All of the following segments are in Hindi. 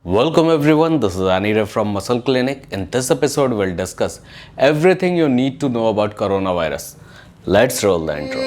Welcome everyone, this is Anira from Muscle Clinic. In this episode, we'll discuss everything you need to know about coronavirus. Let's roll the intro.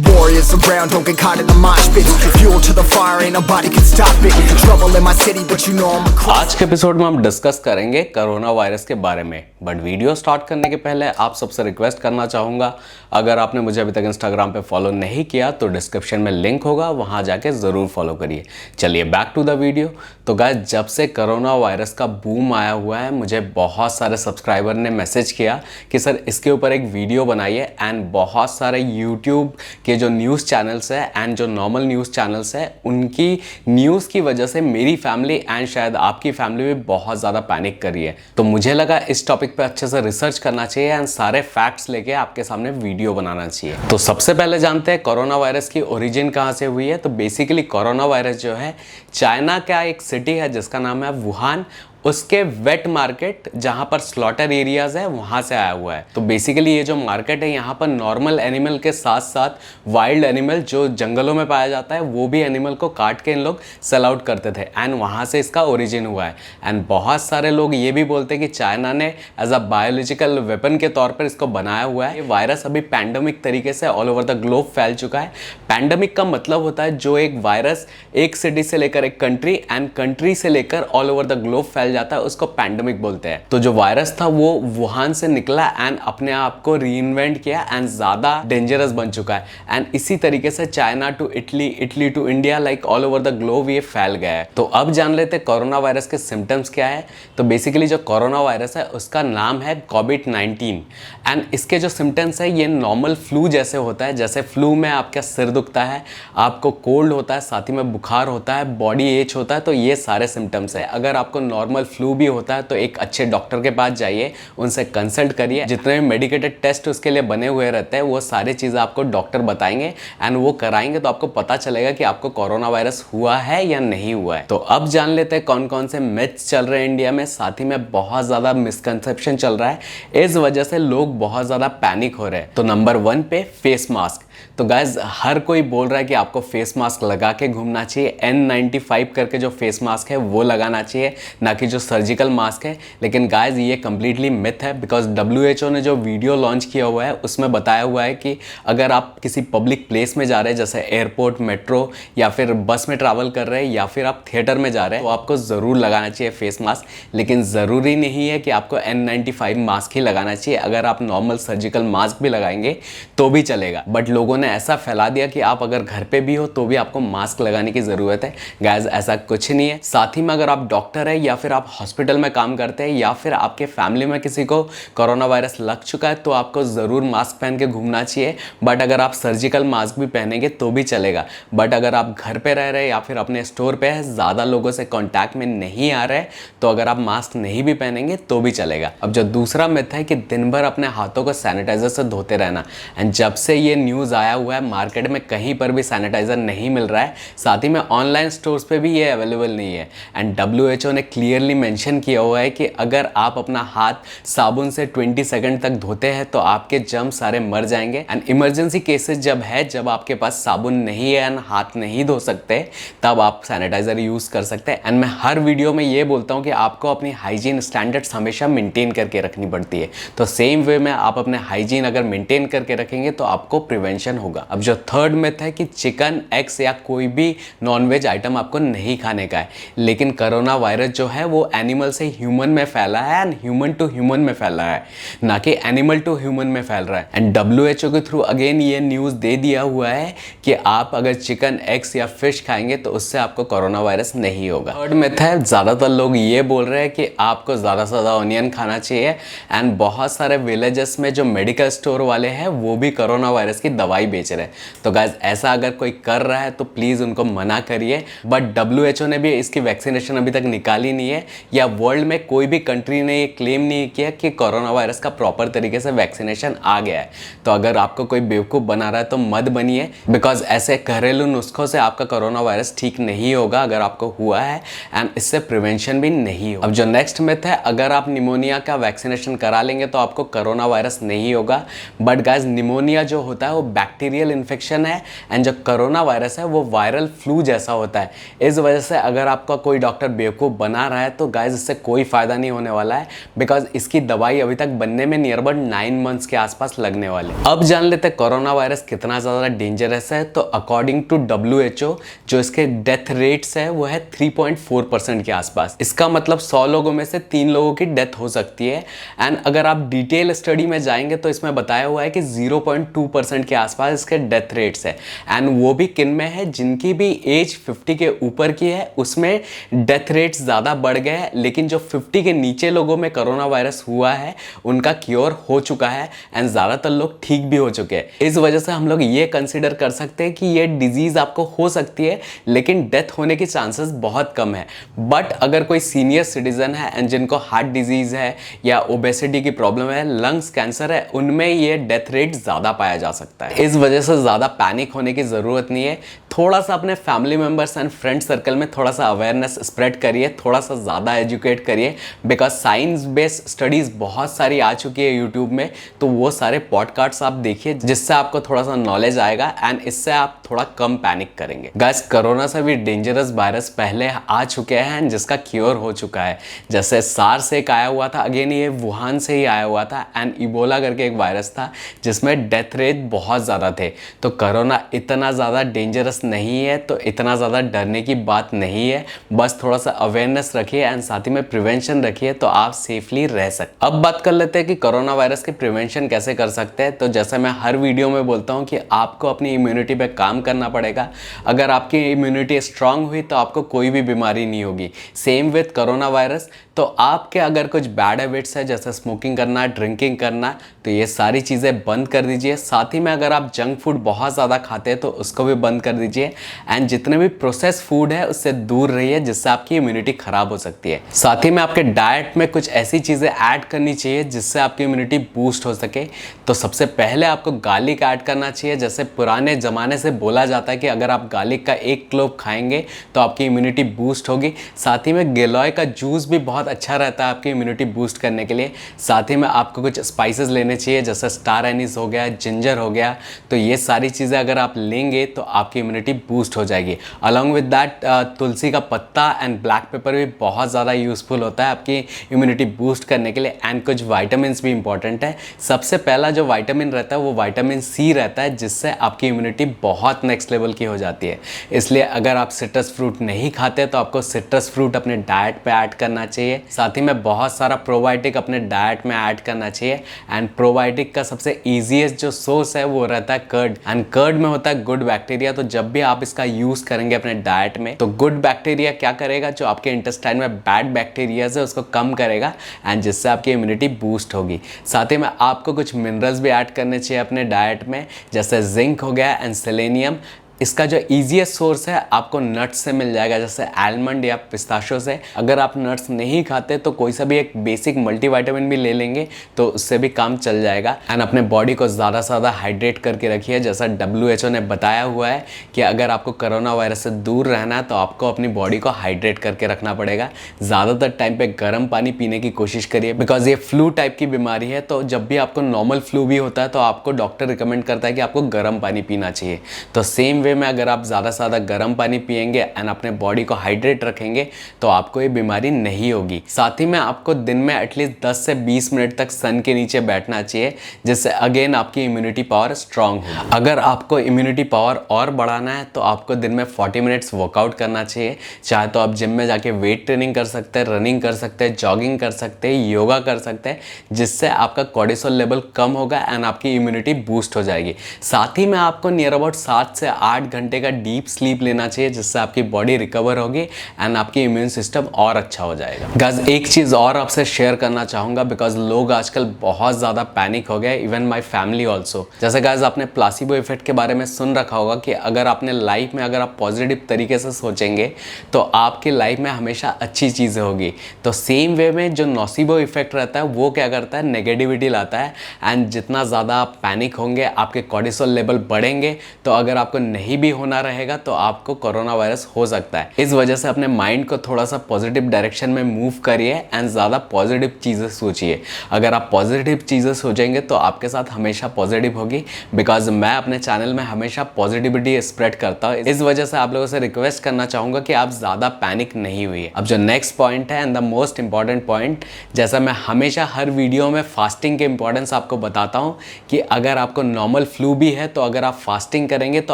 Warriors around, don't get caught in the mosh pit. Fuel to the fire, ain't nobody can stop it. Trouble in my city, but you know I'm a cross. आज के एपिसोड में हम डिस्कस करेंगे कोरोना वायरस के बारे में, बट वीडियो स्टार्ट करने के पहले आप सबसे रिक्वेस्ट करना चाहूँगा, अगर आपने मुझे अभी तक इंस्टाग्राम पे फॉलो नहीं किया तो डिस्क्रिप्शन में लिंक होगा, वहाँ जाके ज़रूर फॉलो करिए। चलिए बैक टू द वीडियो। तो गाइस, जब से कोरोना वायरस का बूम आया हुआ है, मुझे बहुत सारे सब्सक्राइबर ने मैसेज किया कि सर इसके ऊपर एक वीडियो बनाइए, एंड बहुत सारे यूट्यूब के जो न्यूज़ चैनल्स है एंड जो नॉर्मल न्यूज़ चैनल्स है, उनकी न्यूज़ की वजह से मेरी फैमिली एंड शायद आपकी फैमिली भी बहुत ज़्यादा पैनिक कर रही है। तो मुझे लगा इस टॉपिक पे अच्छे से रिसर्च करना चाहिए एंड सारे फैक्ट्स लेके आपके सामने वीडियो बनाना चाहिए। तो सबसे पहले जानते हैं कोरोना वायरस की ओरिजिन कहाँ से हुई है। तो बेसिकली कोरोना वायरस जो है, चाइना का एक सिटी है जिसका नाम है वुहान, उसके वेट मार्केट जहाँ पर स्लॉटर एरियाज है वहाँ से आया हुआ है। तो बेसिकली ये जो मार्केट है, यहाँ पर नॉर्मल एनिमल के साथ साथ वाइल्ड एनिमल जो जंगलों में पाया जाता है, वो भी एनिमल को काट के इन लोग सेल आउट करते थे, एंड वहाँ से इसका ओरिजिन हुआ है। एंड बहुत सारे लोग ये भी बोलते हैं कि चाइना ने एज अ बायोलॉजिकल वेपन के तौर पर इसको बनाया हुआ है। ये वायरस अभी पैंडेमिक तरीके से ऑल ओवर द ग्लोब फैल चुका है। पैंडेमिक का मतलब होता है जो एक वायरस एक सिटी से लेकर एक कंट्री एंड कंट्री से लेकर ऑल ओवर द ग्लोब फैल जाता है, उसको पैंडेमिक बोलते हैं। तो जो वायरस था वो वुहान से निकला एंड अपने आप को रीइन्वेंट किया एंड ज्यादा डेंजरस बन चुका है, एंड इसी तरीके से China to Italy, Italy to India, like all over the globe ये फैल गया है। तो अब जान लेते हैं कोरोना वायरस के सिम्टम्स क्या है। तो बेसिकली जो कोरोना वायरस है उसका नाम है कोविड-19, एंड इसके जो सिम्टम्स है ये नॉर्मल फ्लू जैसे होता है। जैसे फ्लू में आपका सिर दुखता है, आपको कोल्ड होता है, साथ ही में बुखार होता है, बॉडी एच होता है, तो ये सारे सिम्टम्स है। अगर आपको नॉर्मल फ्लू भी होता है तो एक अच्छे डॉक्टर के पास जाइए, उनसे कंसल्ट करिए। जितने भी मेडिकेटेड टेस्ट उसके लिए बने हुए रहते हैं वो सारी चीज़ें आपको डॉक्टर बताएंगे एंड वो कराएंगे, तो आपको पता चलेगा कि आपको कोरोना वायरस हुआ है या नहीं हुआ है। तो अब जान लेते हैं कौन कौन से मिथ्स चल रहे हैं इंडिया में, साथ ही में बहुत ज़्यादा मिसकंसेप्शन चल रहा है, इस वजह से लोग बहुत ज़्यादा पैनिक हो रहे हैं। तो नंबर 1 पे फेस मास्क। तो गाइज हर कोई बोल रहा है कि आपको फेस मास्क लगा के घूमना चाहिए, N95 करके जो फेस मास्क है वो लगाना चाहिए, ना कि जो सर्जिकल मास्क है। लेकिन गाइज ये कंप्लीटली मिथ है, बिकॉज WHO ने जो वीडियो लॉन्च किया हुआ है उसमें बताया हुआ है कि अगर आप किसी पब्लिक प्लेस में जा रहे हैं, जैसे एयरपोर्ट, मेट्रो या फिर बस में ट्रैवल कर रहे हैं या फिर आप थिएटर में जा रहे हैं, तो आपको ज़रूर लगाना चाहिए फेस मास्क। लेकिन ज़रूरी नहीं है कि आपको N95 मास्क ही लगाना चाहिए, अगर आप नॉर्मल सर्जिकल मास्क भी लगाएंगे तो भी चलेगा। बट लोगों ने ऐसा फैला दिया कि आप अगर घर पे भी हो तो भी आपको मास्क लगाने की ज़रूरत है। गाइस ऐसा कुछ नहीं है। साथ ही में अगर आप डॉक्टर है या फिर आप हॉस्पिटल में काम करते हैं या फिर आपके फैमिली में किसी को कोरोना वायरस लग चुका है तो आपको ज़रूर मास्क पहन के घूमना चाहिए। बट अगर आप सर्जिकल मास्क भी पहनेंगे तो भी चलेगा। बट अगर आप घर पे रह रहे हैं या फिर अपने स्टोर पे है, ज़्यादा लोगों से कॉन्टैक्ट में नहीं आ रहे, तो अगर आप मास्क नहीं भी पहनेंगे तो भी चलेगा। अब जो दूसरा मिथ है कि दिन भर अपने हाथों को सैनिटाइजर से धोते रहना, एंड जब से ये न्यूज़ आया हुआ है मार्केट में कहीं पर भी सैनिटाइजर नहीं मिल रहा है, साथ ही में ऑनलाइन स्टोर्स पे भी ये अवेलेबल नहीं है। एंड WHO ने क्लियरली मेंशन किया हुआ है कि अगर आप अपना हाथ साबुन से 20 सेकंड तक धोते हैं तो आपके जर्म सारे मर जाएंगे। एंड इमरजेंसी केसेस जब है, जब आपके पास साबुन नहीं है एंड हाथ नहीं धो सकते, तब आप सैनिटाइजर यूज़ कर सकते हैं। एंड मैं हर वीडियो में ये बोलता हूँ कि आपको अपनी हाइजीन स्टैंडर्ड्स हमेशा मेंटेन करके रखनी पड़ती है। तो सेम वे में आप अपने हाइजीन अगर मेंटेन करके रखेंगे तो आपको प्रिवेंशन होगा। अब जो थर्ड मिथ है कि चिकन, एग्स या कोई भी नॉनवेज आइटम आपको नहीं खाने का है, लेकिन कोरोना वायरस जो है वो एनिमल से ह्यूमन में फैला है एंड ह्यूमन टू ह्यूमन में फैला है, ना कि एनिमल टू ह्यूमन में फैल रहा है। एंड WHO के थ्रू अगेन ये न्यूज़ दे दिया हुआ है कि आप अगर चिकन, एग्स या फिश खाएंगे तो उससे आपको कोरोना वायरस नहीं होगा। थर्ड मिथ है, ज़्यादातर लोग ये बोल रहे हैं कि आपको ज़्यादा से ज़्यादा ऑनियन खाना चाहिए, एंड बहुत सारे विलेजेस में जो मेडिकल स्टोर वाले हैं वो भी कोरोना वायरस की दवाई बेच रहे हैं। तो गाइस ऐसा अगर कोई कर रहा है तो प्लीज़ उनको मना करिए। बट WHO ने भी इसकी वैक्सीनेशन अभी तक निकाली नहीं है, या वर्ल्ड में कोई भी कंट्री ने ये क्लेम नहीं किया कि कोरोना वायरस का प्रॉपर तरीके से वैक्सीनेशन आ गया है। तो अगर आपको कोई बेवकूफ़ बना रहा है तो मत बनिए, बिकॉज ऐसे घरेलू नुस्खों से आपका कोरोना वायरस ठीक नहीं होगा अगर आपको हुआ है, एंड इससे प्रिवेंशन भी नहीं होगा। अब जो नेक्स्ट मिथ है, अगर आप निमोनिया का वैक्सीनेशन करा लेंगे तो आपको कोरोना वायरस नहीं होगा। बट गाइस, निमोनिया जो होता है वो बैक्टीरियल इन्फेक्शन है, एंड जो कोरोना वायरस है वो वायरल फ्लू जैसा होता है। इस वजह से अगर आपका कोई डॉक्टर बेवकूफ़ बना रहा है तो गाइस इससे कोई फ़ायदा नहीं होने वाला है, बिकॉज इसकी दवाई अभी तक बनने में नियर अबाउट 9 मंथ्स के आसपास लगने वाले। अब जान लेते हैं कोरोना वायरस कितना ज़्यादा डेंजरस है। तो अकॉर्डिंग टू WHO जो इसके डेथ रेट्स है वो है 3.4% के आसपास। इसका मतलब 100 लोगों में से 3 लोगों की डेथ हो सकती है। एंड अगर आप डिटेल स्टडी में जाएंगे तो इसमें बताया हुआ है कि 0.2% के आसपास इसके डेथ रेट्स है, एंड वो भी किन में है, जिनकी भी एज 50 के ऊपर की है उसमें डेथ रेट्स ज़्यादा बढ़ गए हैं, लेकिन जो 50 के नीचे लोगों में कोरोना वायरस हुआ है उनका क्योर हो चुका है, एंड ज़्यादातर लोग ठीक भी हो चुके हैं। इस वजह से हम लोग ये कंसिडर कर सकते हैं कि ये डिजीज़ आपको हो सकती है, लेकिन डेथ होने के चांसेस बहुत कम है। बट अगर कोई सीनियर सिटीजन है एंड जिनको हार्ट डिजीज़ है या ओबेसिटी की प्रॉब्लम है, लंग्स कैंसर है, उनमें ये डेथ रेट ज़्यादा पाया जा सकता है। इस वजह से ज़्यादा पैनिक होने की ज़रूरत नहीं है। थोड़ा सा अपने family members and friend circle में थोड़ा सा अवेयरनेस स्प्रेड करिए, थोड़ा सा ज़्यादा एजुकेट करिए, बिकॉज साइंस बेस्ड स्टडीज़ बहुत सारी आ चुकी है यूट्यूब में। तो वो सारे पॉडकास्ट आप देखिए जिससे आपको थोड़ा सा नॉलेज आएगा, एंड इससे आप थोड़ा कम पैनिक करेंगे। गाइस, कोरोना से भी डेंजरस वायरस पहले आ चुके हैं एंड जिसका क्योर हो चुका है। जैसे सार्स एक आया हुआ था, अगेन ये वुहान से ही आया हुआ था, एंड इबोला करके एक वायरस था जिसमें डेथ रेट बहुत ज़्यादा थे। तो कोरोना इतना ज़्यादा डेंजरस नहीं है, तो इतना ज़्यादा डरने की बात नहीं है। बस थोड़ा सा अवेयरनेस रखिए एंड साथ ही में प्रिवेंशन रखिए तो आप सेफली रह सकते। अब बात कर लेते हैं कि कोरोना वायरस की प्रिवेंशन कैसे कर सकते हैं। तो जैसे मैं हर वीडियो में बोलता हूँ कि आपको अपनी इम्यूनिटी पे काम करना पड़ेगा। अगर आपकी इम्यूनिटी स्ट्रांग हुई तो आपको कोई भी बीमारी नहीं होगी। Same with corona virus. तो आपके अगर कुछ बैड हैबिट्स है जैसे स्मोकिंग करना, ड्रिंकिंग करना, तो ये सारी चीज़ें बंद कर दीजिए। साथ ही में अगर आप जंक फूड बहुत ज़्यादा खाते हैं तो उसको भी बंद कर दीजिए, एंड जितने भी प्रोसेस फूड है उससे दूर रहिए जिससे आपकी इम्यूनिटी ख़राब हो सकती है। साथ ही में आपके डाइट में कुछ ऐसी चीज़ें ऐड करनी चाहिए जिससे आपकी इम्यूनिटी बूस्ट हो सके। तो सबसे पहले आपको गार्लिक ऐड करना चाहिए। जैसे पुराने ज़माने से बोला जाता है कि अगर आप गार्लिक का 1 क्लोव खाएंगे तो आपकी इम्यूनिटी बूस्ट होगी। साथ ही में गिलोय का जूस भी बहुत अच्छा रहता है आपकी इम्यूनिटी बूस्ट करने के लिए। साथ ही में आपको कुछ स्पाइसेस लेने चाहिए जैसे स्टार एनीस हो गया, जिंजर हो गया। तो ये सारी चीज़ें अगर आप लेंगे तो आपकी इम्यूनिटी बूस्ट हो जाएगी। अलॉन्ग विद दैट तुलसी का पत्ता एंड ब्लैक पेपर भी बहुत ज़्यादा यूज़फुल होता है आपकी इम्यूनिटी बूस्ट करने के लिए। एंड कुछ वाइटामिन भी इंपॉर्टेंट है। सबसे पहला जो वाइटामिन रहता है वो विटामिन सी रहता है, जिससे आपकी इम्यूनिटी बहुत नेक्स्ट लेवल की हो जाती है। इसलिए अगर आप सिट्रस फ्रूट नहीं खाते तो आपको सिट्रस फ्रूट अपने डाइट पे ऐड करना चाहिए। साथ ही में बहुत सारा प्रोबायोटिक अपने डाइट में ऐड करना चाहिए। एंड प्रोबायोटिक का सबसे ईजीएस्ट जो सोर्स है वो रहता है कर्ड, एंड कर्ड में होता है गुड बैक्टीरिया। तो जब भी आप इसका यूज करेंगे अपने डाइट में तो गुड बैक्टीरिया क्या करेगा, जो आपके इंटेस्टाइन में बैड बैक्टीरियाज है उसको कम करेगा, एंड जिससे आपकी इम्यूनिटी बूस्ट होगी। साथ ही में आपको कुछ मिनरल्स भी ऐड करने चाहिए अपने डाइट में, जैसे जिंक हो गया एंड सेलेनियम। इसका जो ईजीएस्ट सोर्स है आपको नट्स से मिल जाएगा, जैसे आलमंड या पिस्ताशो से। अगर आप नट्स नहीं खाते तो कोई सा भी एक बेसिक मल्टीविटामिन भी ले लेंगे तो उससे भी काम चल जाएगा। एंड अपने बॉडी को ज़्यादा से ज़्यादा हाइड्रेट करके रखिए। जैसा WHO ने बताया हुआ है कि अगर आपको कोरोना वायरस से दूर रहना है तो आपको अपनी बॉडी को हाइड्रेट करके रखना पड़ेगा। ज़्यादातर टाइम पे गर्म पानी पीने की कोशिश करिए, बिकॉज ये फ्लू टाइप की बीमारी है। तो जब भी आपको नॉर्मल फ्लू भी होता है तो आपको डॉक्टर रिकमेंड करता है कि आपको गर्म पानी पीना चाहिए। तो सेम में अगर आप ज़्यादा से ज़्यादा गर्म पानी पिएंगे एंड अपने बॉडी को हाइड्रेट रखेंगे तो आपको ये बीमारी नहीं होगी। साथ ही में आपको दिन में एटलीस्ट 10 से 20 मिनट तक सन के नीचे बैठना चाहिए, जिससे अगेन आपकी इम्यूनिटी पावर स्ट्रांग हो। अगर आपको इम्यूनिटी पावर और बढ़ाना है तो आपको दिन में 40 मिनट्स वर्कआउट करना चाहिए। चाहे तो आप जिम में जाके वेट ट्रेनिंग कर सकते हैं, रनिंग कर सकते हैं, जॉगिंग कर सकते हैं, योगा कर सकते हैं, जिससे आपका कोर्टिसोल लेवल कम होगा एंड आपकी इम्यूनिटी बूस्ट हो जाएगी। साथ ही में आपको नियर अबाउट 7 से 8 8 घंटे का डीप स्लीप लेना चाहिए, जिससे आपकी बॉडी रिकवर होगी एंड आपकी इम्यून सिस्टम और अच्छा हो जाएगा। गाइस एक चीज़ और आपसे शेयर करना चाहूँगा, बिकॉज लोग आजकल बहुत ज़्यादा पैनिक हो गए, इवन माई फैमिली ऑल्सो। जैसे गाइस आपने प्लासिबो इफेक्ट के बारे में सुन रखा होगा कि अगर आपने लाइफ में अगर आप पॉजिटिव तरीके से सोचेंगे तो आपकी लाइफ में हमेशा अच्छी चीज़ें होगी। तो सेम वे में जो नोसिबो इफेक्ट रहता है वो क्या करता है, नेगेटिविटी लाता है एंड जितना ज़्यादा आप पैनिक होंगे आपके कॉर्टिसोल लेवल बढ़ेंगे। तो अगर आपको नहीं भी होना रहेगा तो आपको कोरोना वायरस हो सकता है। इस वजह से अपने माइंड को थोड़ा सा पॉजिटिव डायरेक्शन में मूव करिए एंड ज़्यादा पॉजिटिव चीज़ें सोचिए। अगर आप पॉजिटिव चीज़ें सोचेंगे तो आपके साथ हमेशा पॉजिटिव होगी, बिकॉज मैं अपने चैनल में हमेशा पॉजिटिविटी स्प्रेड करता हूँ। इस वजह से आप लोगों से रिक्वेस्ट करना चाहूँगा कि आप ज़्यादा पैनिक नहीं हुई। अब जो नेक्स्ट पॉइंट है and the most important point, जैसा मैं हमेशा हर वीडियो में फास्टिंग के इंपॉर्टेंस आपको बताता हूँ कि अगर आपको नॉर्मल फ्लू भी है तो अगर आप फास्टिंग करेंगे तो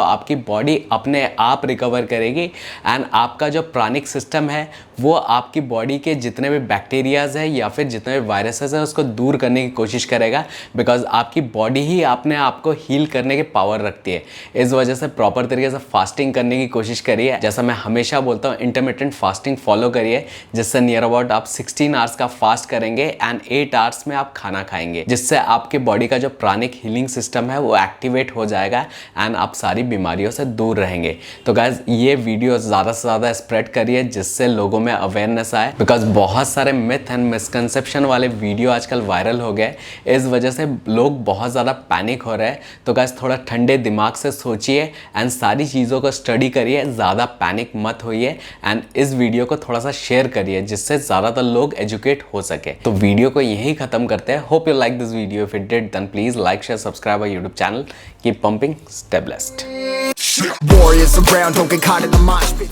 आपकी बॉडी अपने आप रिकवर करेगी एंड आपका जो प्राणिक सिस्टम है वो आपकी बॉडी के जितने भी बैक्टीरियाज है या फिर जितने भी वायरसेस है उसको दूर करने की कोशिश करेगा, बिकॉज आपकी बॉडी ही अपने आप को हील करने की पावर रखती है। इस वजह से प्रॉपर तरीके से फास्टिंग करने की कोशिश करिए। जैसा मैं हमेशा बोलता हूँ, इंटरमिटेंट फास्टिंग फॉलो करिए, जिससे नियर अबाउट आप 16 आवर्स का फास्ट करेंगे एंड 8 आवर्स में आप खाना खाएंगे, जिससे आपके बॉडी का जो प्राणिक हीलिंग सिस्टम है वो एक्टिवेट हो जाएगा एंड आप सारी बीमारियों से दूर रहेंगे। तो गाइज ये वीडियो ज़्यादा से ज़्यादा स्प्रेड करिए जिससे लोगों में अवेयरनेस आए, बिकॉज बहुत सारे मिथ एंड मिसकंसेप्शन वाले वीडियो आजकल वायरल हो गए। इस वजह से लोग बहुत ज़्यादा पैनिक हो रहे हैं। तो गाइज थोड़ा ठंडे दिमाग से सोचिए एंड सारी चीज़ों को स्टडी करिए, ज़्यादा पैनिक मत होइए एंड इस वीडियो को थोड़ा सा शेयर करिए जिससे ज़्यादातर लोग एजुकेट हो सके। तो वीडियो को यहीं ख़त्म करते हैं। Hope you like this video. If it did then please like share subscribe our YouTube channel. Keep pumping, stay blessed. Warriors around, don't get caught in the mosh pit.